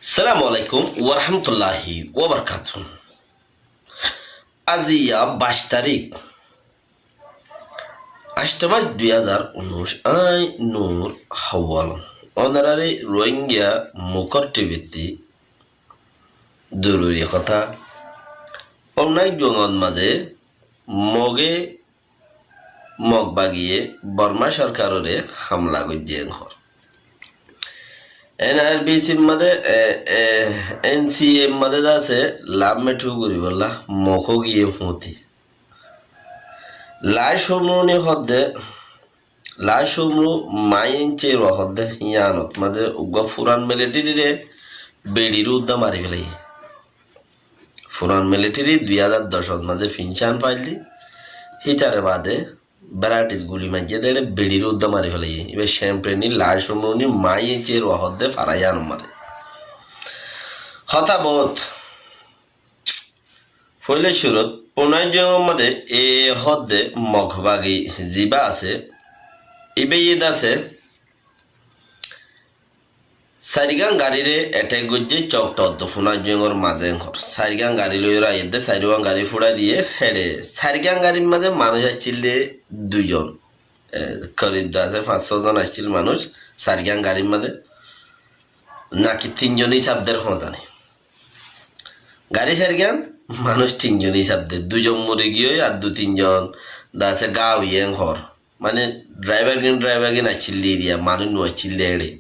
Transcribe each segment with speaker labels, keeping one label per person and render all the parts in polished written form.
Speaker 1: আসসালামু আলাইকুম ওরহামতুল্লাহি ওবরকাতুহ। আজি 22 তারিখ 8 মার্চ 2019 আই নূর হাওয়াল অনারারি রোহিঙ্গা মুখর টিভিতে জরুরি কথা অনেক জঙ্গল মাঝে মগে মগ বাগিয়ে বর্মা সরকারের হামলা গজ্জেন হর NRBC মধ্যে NCM মধ্যে আছে লাভ মেঠু করি বললা মখ গিয়ে ফুঁতি লাই সমরুনি হদ্দে লাই সমরু মাইনচে হদ্দে ইয়ানত মাঝে উগা ফুরান মিলিটারি বেড়ির উদ্দা মারি ফেলাই ফুরান মিলিটারি 2010 মাঝে ফিনশান পাইলি হিটারে বাদে ব্যারাটিস গুলি মাঝে দেড়ে বেড়ির উদ্দা মারি ফেলাই এবার শ্যাম্পেনি লাই সমরুনি মাইনচে হদ্দে ফারাইয়ান মারে হতাবোধ ফলে শুরুত পুনর্জন্মের মধ্যে এ হদ্দে মখবাগি জিবা আছে ইবে ঈদ আছে সারিগান গাড়িরে এটাই গজ্জে চকট পুনর্জন্মের মাঝে ঘর সারিগান গাড়ি লইরা এদে সারিগান গাড়ি ফুড়া দিয়ে হেডে সারিগান গাড়ির মাঝে মানুষ আসছিল 2 জন করিব আছে 5-6 জন আসছিল মানুষ সারিগান গাড়ির মাঝে নাকি 3 জন হিসাবদের জানে গাড়ি সারিগান মানুষ 3 জন হিসাবদের 2 জন মরে গিয়ে আর 2-3 জন দাসে গাও ইয়ে ঘর মানে ড্রাইভার গিন আসছিল এরিয়া মানুষ নছিল এড়ে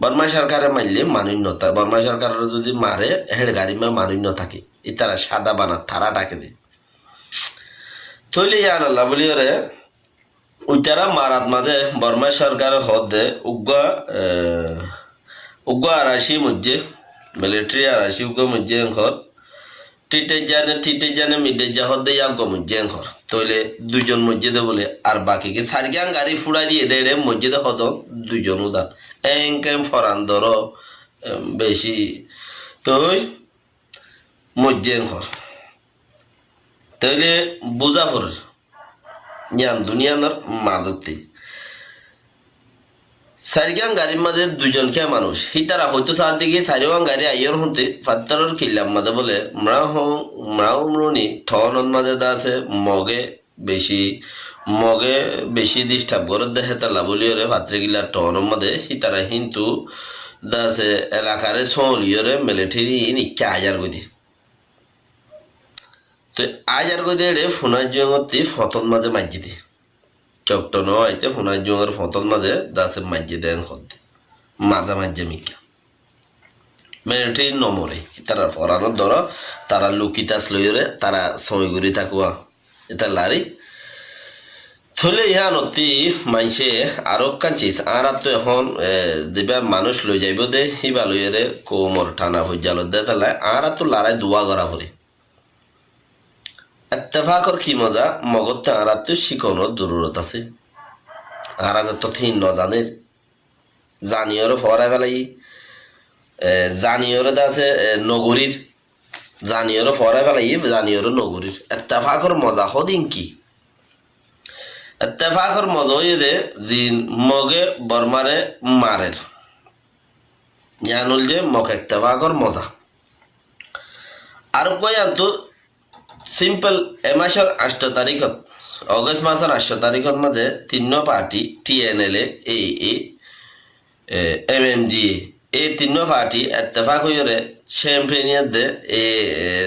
Speaker 1: বর্মা সরকারে মারলে মানুষ নতা বর্মা সরকারের যদি মারে হেড গাড়ি মা মানুষ ন থাকে ইতারা সাদা বানা থারা ডাকে দে তৈলে ইয়ান আল্লাহ বলি রে উইটারা মারাত মাঝে বর্মা সরকার হদে উগ্র আরাশি মধ্যে মিলিটারি আরাশি উগ্র মধ্যে ঘর টিটে জানে মিডে যা হদে ইয়াগ মধ্যে ঘর তৈলে 2 জন মসজিদে বলে আর বাকি কি সারগান গাড়ি ফুড়া দিয়ে দেড়ে মসজিদে হজন 2 জন উদা এঙ্কেম ফরান ধর বেশি তৈ মসজিদ ঘর তৈলে বুঝা ফর জ্ঞান দুনিয়ার মাজতে সারিগান গাড়ির মাঝে 2 জন খেয়ে মানুষ হিতারা হয়তো সার দিকে সারিগান গাড়ি আইয়র হতে ফাত্তারর খিলাম মাঝে বলে মৃণী ঠনত মাঝে আছে মগে বেশি ডিস্টার্ব করে দেখে তালা বলিওরে ফাত্রে টনের মাঝে হিতারা কিন্তু দাসে এলাকারে সলিওরে মিলিটারি নিকা আজার গদি তো আজার গদি এড়ে ফোনার জঙ্গতি ফতন মাঝে মাঝি দি চকট নয়তে ফোনার জঙ্গের ফতন মাঝে দাসে মাঝি দেন হতে মাঝে মাঝে মিকা মিলিটারি নমরে তারা ফরানোর ধর তারা লুকিতাস লইরে তারা সইগুড়ি থাকুয়া এটা লারি থলে ইহা নতি মাইসে আরো কাঁচিস আর তো এখন দেবার মানুষ লই যাইব দে হিবা লইরে কোমর টানা হয়ে জাল দে তাহলে আর তো লড়াই দোয়া করা করে এত্তেফাকর কি মজা মগতে আর তো শিখানোর জরুরত আছে আর তো থিন ন জানের জানিওরে ফরাই ফেলাই জানিওরে আছে নগরীর জানিওরে ফরাই ফেলাই জানিওরে নগরীর এত্তেফাকর মজা হদিন কি এত্তেফাকর মজা হয়ে দে জিন মগে বর্মারে মারের জানুল যে মগ এত্তেফাকর মজা আর কই আনতো সিম্পল এ মাসের 8 তারিখত অগস্ট মাসের 8 তারিখের মাঝে 3 পার্টি TNLA AA MMDA এই 3 পার্টি এত্তেফাক হইরে শ্যাম্পেনিয়ার দে এ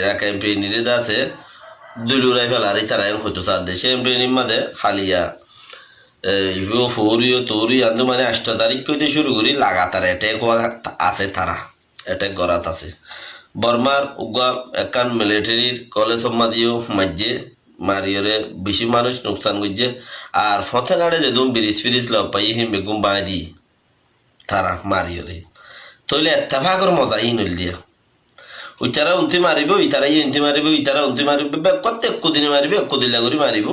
Speaker 1: রাকাম্পেনিরে দাসে দুলুরাই ফেলারি তারা হয়তো সার দে শ্যাম্পেনির মাঝে খালিয়া ইভো ফোরিও তোরি আন্দো মানে 8 তারিখ কইতে শুরু করি লাগাতার অ্যাটাক আছে তারা অ্যাটাক করাত আছে বর্মার উগা একান মিলিটারির কলেজ মাদিও মাঝে মারিওরে বেশি মানুষ নুকসান করছে আর ফতে গাড়ে যে দুম ব্রিজ লগ পাই হিম বেগুম বাঁধি তারা মারিওরে তইলে এত্তেফাকর মজা ই নল দিয়া ওইতারা উন্তি মারিব ইতারা ইন্তি মারিব ইতারা উন্তি মারিব প্রত্যেক দিনে মারিব এক দিলা করে মারিব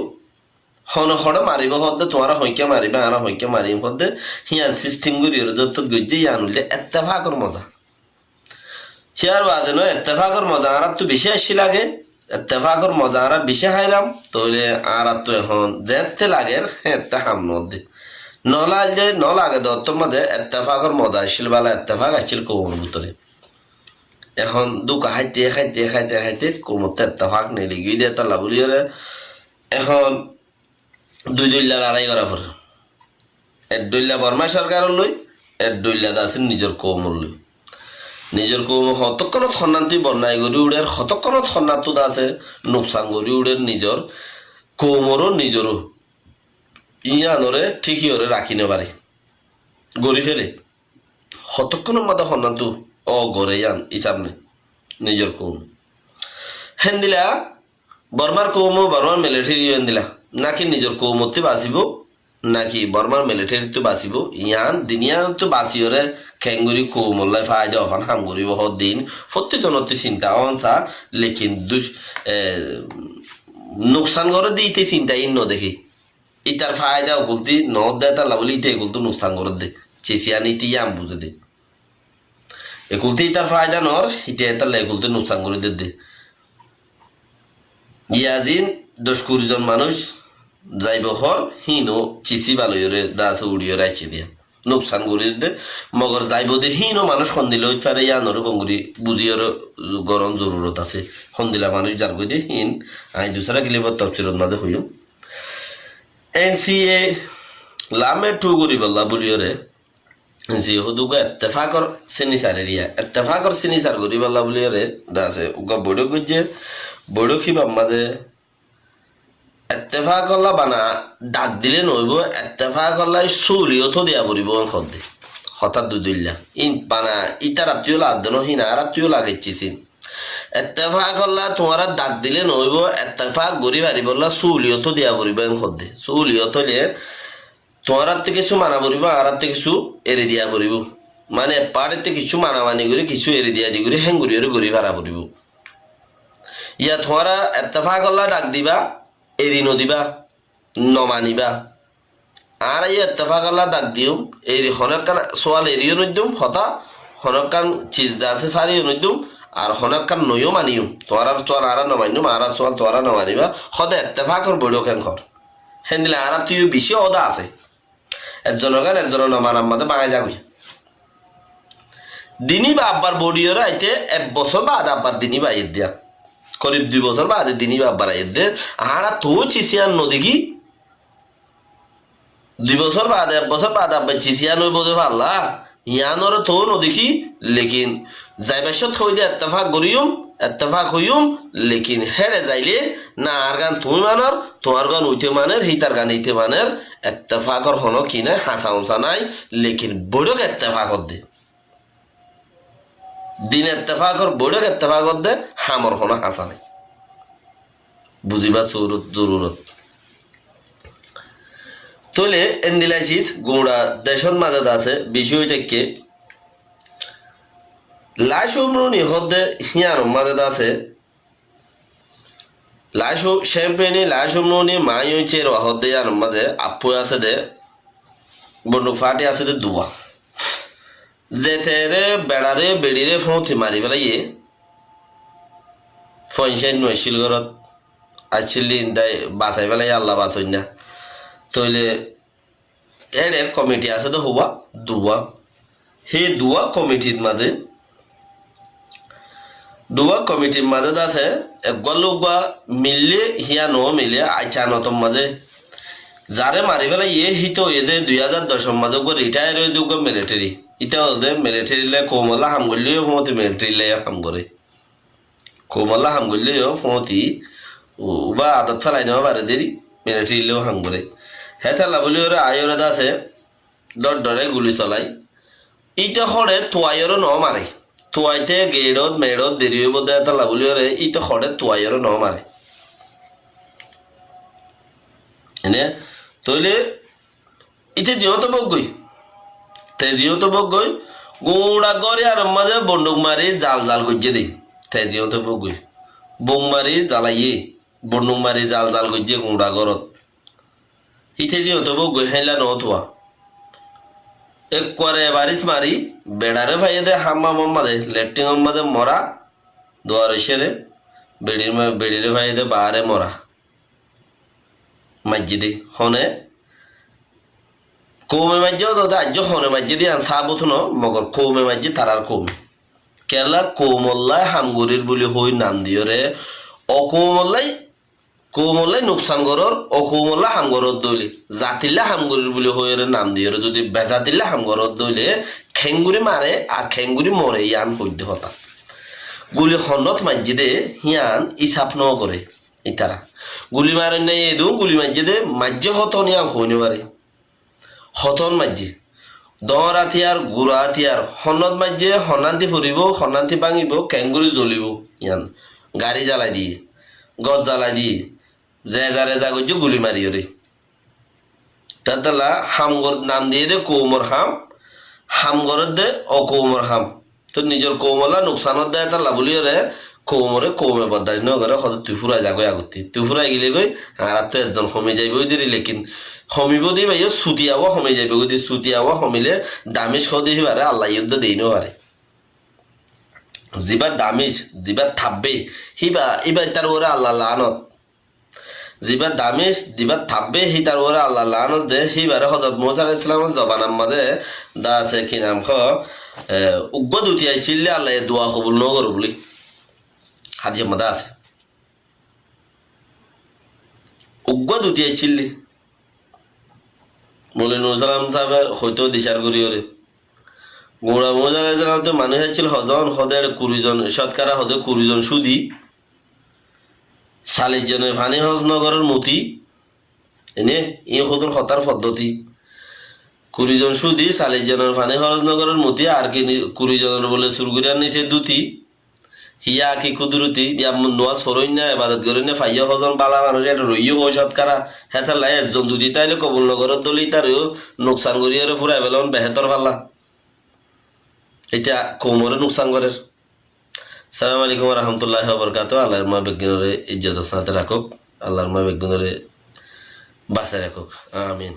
Speaker 1: হন হড় মারিব হদে তোমারা হইকে মারিবে আর হইকে মারিম হদে হিয়ান সিস্টেম করি যত গজ্জে ইয়ানুলে এত্তেফাকর মজা হিয়ার বাদে নয় এত্তেফাকর মজা আর তো বেশি আসি লাগে এত্তেফাকর মজা আর বেশি খাইলাম তইলে আর তো এখন যেতে লাগে হেতে হাম নদে নলাল যে নলাগে দত্ত মাঝে এত্তেফাকর মজা আসছিল বেলা এত্তেফাক আসছিল কোন ভিতরে এখন দুকা খাইতে খাইতে খাইতে খাইতে কোমতে এত্তেফাক নেই গিয়ে দিয়ে তাল্লা বলি এখন দুইলা লড়াই করা পর এর দইলা বর্মা সরকার লই এর দইলা আছে নিজের কৌমল লই নিজের কৌম হতক্ষণত সন্ন্যান্তি বর্ণাই গড়ি উড়ের হতক্ষণত সন্ন্যাত আছে নোকসান গড়ি উড়ের নিজের কৌমরও নিজেরও ইয়ানরে ঠিকই ওরে রাখিনে পারে গড়ি ফেরে হতক্ষণের মাথা সন্ন্যান্ত গড়ে ইয়ান ইসাব নেই নিজের কৌম হেন দিলা বর্মার কৌম বর্মার মিলিটারি হেন দিলা নাকি নিজের কৌমতে বাঁচিব নাকি বর্মার মিলিটারিতে বাঁচিব ইয়ান দিনিয়া তো বাঁচিওরে খেঙ্গুরি কৌমল্লাই ফায়দা অফান হাম করিব দিন প্রত্যেকজনতে চিন্তা অনসা লেকিন নোকসান করে দিতে চিন্তা ইন দেখি ইতার ফায়দা ওগুলতি নদ দেয় তার লাভলি ইতে এগুলতো নোকসান করে দে চেষিয়া নীতি ইয়াম বুঝে দে এগুলতে ইতার ফায়দা নর ইতে তার এগুলতে নোকসান করে দে ইয়াজিন 10-20 জন মানুষ যাইব হর হিনো চিসি বালয়রে দাস উড়িয়ে রাইছে দিয়া নোকসান করে দে মগর যাইব দে হিনো মানুষ সন্দিলে ওই পারে ইয়ানোর গঙ্গুরি বুঝিওর গরম জরুরত আছে সন্দিলা মানুষ যার গই দে হিন আই দুসরা গিলিব তফসিরত মাঝে হইম এনসিএ লামে টু করি বললা বুলিওরে এনসিএ হুদুগা ইত্তেফাকর সিনিসার এরিয়া ইত্তেফাকর সিনিসার করি বললা বুলিওরে দাসে উগা বড় গজ্জে বড় খিবা মাঝে ইত্তেফাক করলা বানা ডাক দিলে নইব ইত্তেফাক করলা সুলিয়ত দিয়া পড়িব খদ্দে হঠাৎ দুদিল্লা ইন বানা ইটা রাত্রিও লাগদেন হিনা রাত্রিও লাগাইছিস ইত্তেফাক করলা তোমার ডাক দিলে নইব ইত্তেফাক গড়ি বাড়ি বললা সুলিয়ত দিয়া পড়িব খদ্দে সুলিয়ত হলে তোমার হাতে কিছু মানা পড়িব আর হাতে কিছু এড়ে দিয়া পড়িব মানে পাড়েতে কিছু মানামানি করে কিছু এড়ে দিয়া দি করে হেং গড়ি গড়ি ভাড়া পড়িব ইয়া তোমার ইত্তেফাক করলা ডাক দিবা এরি নদিবা নমানিবা আর এই ইত্তেফাক আল্লাহ ডাক দিও এরি হনকান সোয়াল এরিও নদিম হতা হনকান চিজদা আছে সারিও নদিম আর হনকান নইও মানিও তোরা সোয়াল আর নমানিম আর সোয়াল তোরা নমানিবা হদা ইত্তেফাকর বড় কেন কর হেন দিলে আর তুই বেশি অদা আছে একজনের গান একজনের নমানার মধ্যে বাঙাই যাবি দিনই বা আব্বার বড়িওরা আইতে 1 বছর বাদ আব্বার দিনই বা ঈদ দিয়া করিব 2 বছর বাদে দিনই বাবার ঈদ আহারা তো চিসিয়ান নদীকি 2 বছর বাদ 1 বছর বাদ আব্বার চিসিয়ান হইব দে পারলা ইয়ানোর তো নদীকি লেকিন যাইবাস থই দে ইত্তেফাক গরিয়ম ইত্তেফাক হইম লেকিন হেরে যাইলে না আর গান তুমি মানর তোমার গান উইতে মানের হিতার গান ইতে মানের ইত্তেফাকর হনো কিনে হাসা উঁসা নাই লেকিন বড়ক ইত্তেফাকর দে দিন ইত্তেফাকর বড়ক ইত্তেফাকর দে হামর হনো হাসা নাই বুঝিবা জরুরত তোলে এন্দিলাইছিস গোড়া দেশত মাঝে আছে বিষয় থেকে লাইসুমরুনি হদে হিয়ার মাঝে আছে লাইসু শ্যাম্পেনি লাইসুমরুনি মাই হইছে হদে আর মাঝে আপু আছে দে বন্ধু ফাটি আছে দে দুয়া যেতেরে বেড়ারে বেড়িরে ফোঁথি মারি ফেলাইয়ে ফইনসাইন নইছিল ঘরত আইছিলি দাই বাঁচাই ফেলাই আল্লাহ বাঁচই না তইলে এরে কমিটি আছে তো হওয়া দুয়া সেই দুয়া কমিটির মাঝে দুয়া কমিটির মাঝে আছে একগুয়া মিললে হিয়া ন মিলে আইচা নতম মাঝে যারে মারি ফেলাই ইয়ে হিত এদে 2010 মাঝে রিটায়ার হয়ে দুগা মিলিটারি ইটা ওদের মিলিটারি লে কোমলা হাম গলিও ফমতি মিলিটারি লে হাম করে কোমলা হাম গলিও ফমতি বা আদত ফেলাই নেওয়া পারে দেরি মিলিটারি লেও হাম করে হেথালা বলি ওরা আয়রে আছে দরে গুলি চলাই ইটা হরে তোয়াইরও ন মারে তোয়াইতে গেড়ত মেড়ত দেরি হইব দে হেথালা বলি ওরে ইটা হরে তোয়াইরও ন মারে এনে তইলে ইতে যেহেতু বগই তে যেহেতু বগই গোড়া গড়ে আর মাঝে বন্দুক মারি জাল জাল গজ্জে দেই তে যেহেতু বগই বোম মারি জ্বালাইয়ে বন্দুক মারি জাল জাল গজ্জে গোড়া গড়ত ইতে যেহেতু বগই হেলা নথুয়া এক করে বারিশ মারি বেড়ারে ভাইয়ে দে হাম্মা মাদে লেট্রিং মাদে মরা দোয়ার এসে বেড়িরে ভাইয়ে দে বাহারে মরা মসজিদে হনে কৌমে মসজিদ তো আজ হনে মসজিদে সাবুথ ন মগর কৌমে মসজিদ তারার কৌমে কেলা কৌমল্লাই হামগুড়ির বুলি হই নাম দিয়রে কৌমল্লাই নোকসান গরর অকৌমল্লা হামগরত দইলে জাতিল্লা হামগুড়ির বুলি হইরে নাম দিয়রে যদি বেজাতিল্লা হামগরত দইলে খেঙ্গুরি মারে আর খেঙ্গুরি মরে ইয়ান হইতে হতা গুলি খণ্ডত মাজ্জিদে হিয়ান ইসাপ ন করে ইতারা গুলি মারেন নাই এদু গুলি মাজ্জিদে মাজ্জে হতন ইয়ান হইনে পারে হতন মাজ্জি দর আথিয়ার গুড়া আথিয়ার খণ্ডত মাজ্জে সন্নান্তি ফুরিব সন্নান্তি ভাঙিব খেঙ্গুরি জ্বলিব ইয়ান গাড়ি জ্বালাই দিয়ে গছ জ্বালাই দিয়ে রেজা রেজা করছে গুলি মারিও রে তাহলে হামগর নাম দিয়ে দে কৌমর হামগরের দে অকৌমর হাম তো নিজের কৌমলা নোকসানত দেয় তার লাভলিও রে কৌমরে কৌমে বদাস ন করে সদ তুই ফুরাই যাগৈ আগতে তুই ফুরাই গেলে গই আর তো একজন সমি যাইব দিলি লেকিন সমিব দি ভাইও ছুটিয়াব সমি যাইব গই ছুটিয়াব সমিলে দামিজ সদি পারে আল্লাহ ইউদ্ধ দেই নারে যিবার দামিজ যিবার থাকবে সিবা এবার তার ওরা আল্লাহ লানত যিবার দামিজ যিবার থাকবে সি তার ওরা আল্লাহ লানত দে সিবারে হজরত মুসা আলাইহিস সালামের জবানার মাঝে দা আছে কি নাম খ উগ্গদ উঠি আইছিলে আল্লাহ দোয়া কবুল নগর বলি হাদিসের মধ্যে আছে উগ্গদ উঠি আইছিলি বলে নূর সালাম সাহেব হয়তো দিশার করি ওরে গোড়া মুসা আলাইহিস সালাম তো মানুষ আছিল হজন হদের 20 জন শতকরা হদে 20 জন সুদি 40 জনের ফানি হজ নগরের মতি এনে ই হদর হতার পদ্ধতি 20 জন সুদি 40 জনের ফানি হজ নগরের মতি আর কি 20 জনের বলে সুরগুরিয়ার নিচে দুতি হিয়া কি কুদরতি নোয়াজ ফরই না ইবাদত করি না ফাইয়া হজন বালা মানুষ এটা রইও হয় শতকরা হেতার লাই একজন দুদি তাইলে কবুল নগরের দলি তারও নোকসান করিয়ারে ফুরাই পেলাম বেহেতর ফাল্লা এটা কোমরে নোকসান করে সালাম আলাইকুম রহমতুল্লাহ বরকাতুহু আল্লাহর মা বিজ্ঞানের ইজ্জত সাথে রাখুক আল্লাহর মা বিজ্ঞানের বাঁচায় রাখুক আমিন